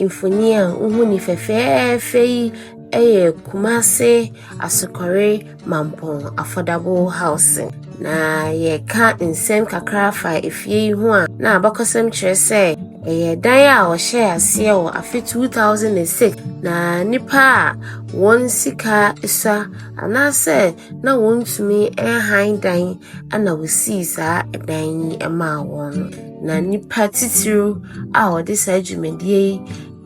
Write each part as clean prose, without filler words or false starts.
Infonia uhuni fefefe Kumasi Asokore Mampong affordable housing. Na ye ka nsem kakra fa efie hu a na abakosem kire se dan a wo share ase wo afi 2006 na nipa won sika isa anase na wontumi han dan ana wosi sa dan ema won na nipa titiru a wo de sa dwumadie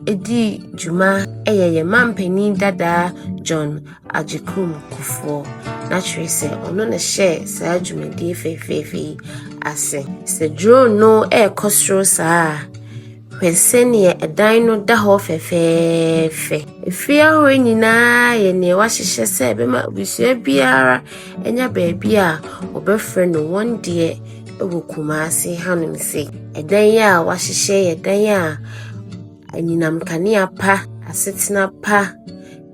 edi juma ye mampani dada John Ajikum Kufo na chrise ono na share sa dwumadie fefefe ase se drone no kosro sa hwesene edan no da ho fefefe efia ho nyina ye ne wa hyehye se be ma busua biara enya baabi a obefre no one day ewo Kumasi hanim se edan ya wa hyehye edan a anyinam kanea pa asetina pa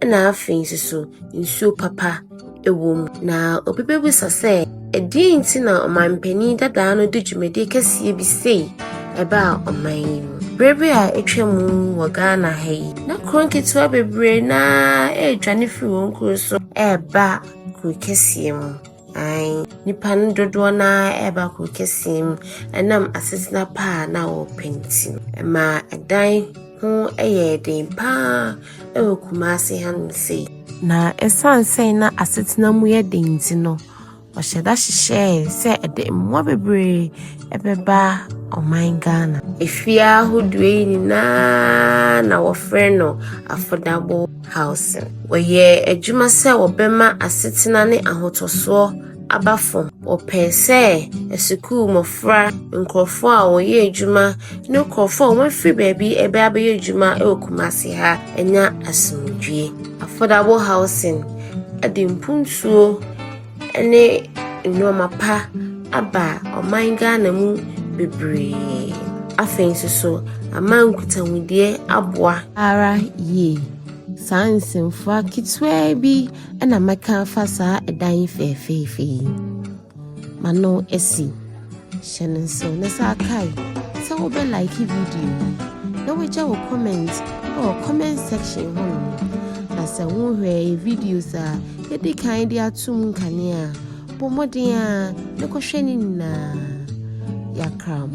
na afin so nsuo papa ewom na obebebusa se edin ti na omampani dada no de dwumade kase bi sei eba oman brebe a etwam wo Ghana hai na kronketwa bebre na edwane firi won kuro so eba kuro kase mu ai nipa ndodo na eba kuro kase mu enam asetina pa na wo penti ma edan ho den pa Kumasi hanim sei na esanse na asetina mu ye denzi no osheda hihye se ede mmo bebre ebeba oman Ghana efia hodue ni na wofre no affordable housing woye adwuma se wobema asetina ne ahotoso abafom opese esuku mofra nkrofo a woye adwuma ne nkrofo won free baby ebe abaye adwuma Kumasi ha enya asumdwie affordable housing adimpunsuo ene noma pa aba oman Ghana mu bebre afen so amankutamudie aboa ara ye sansen fa kitwe bi na maka fasa edan fefefe mano esi shenenso na sa kai so obe like video na weja wo comment or comment section hono na se wo hwe videos a yedi kan dia tum kane a pomodin a ne kohwe ni na yakram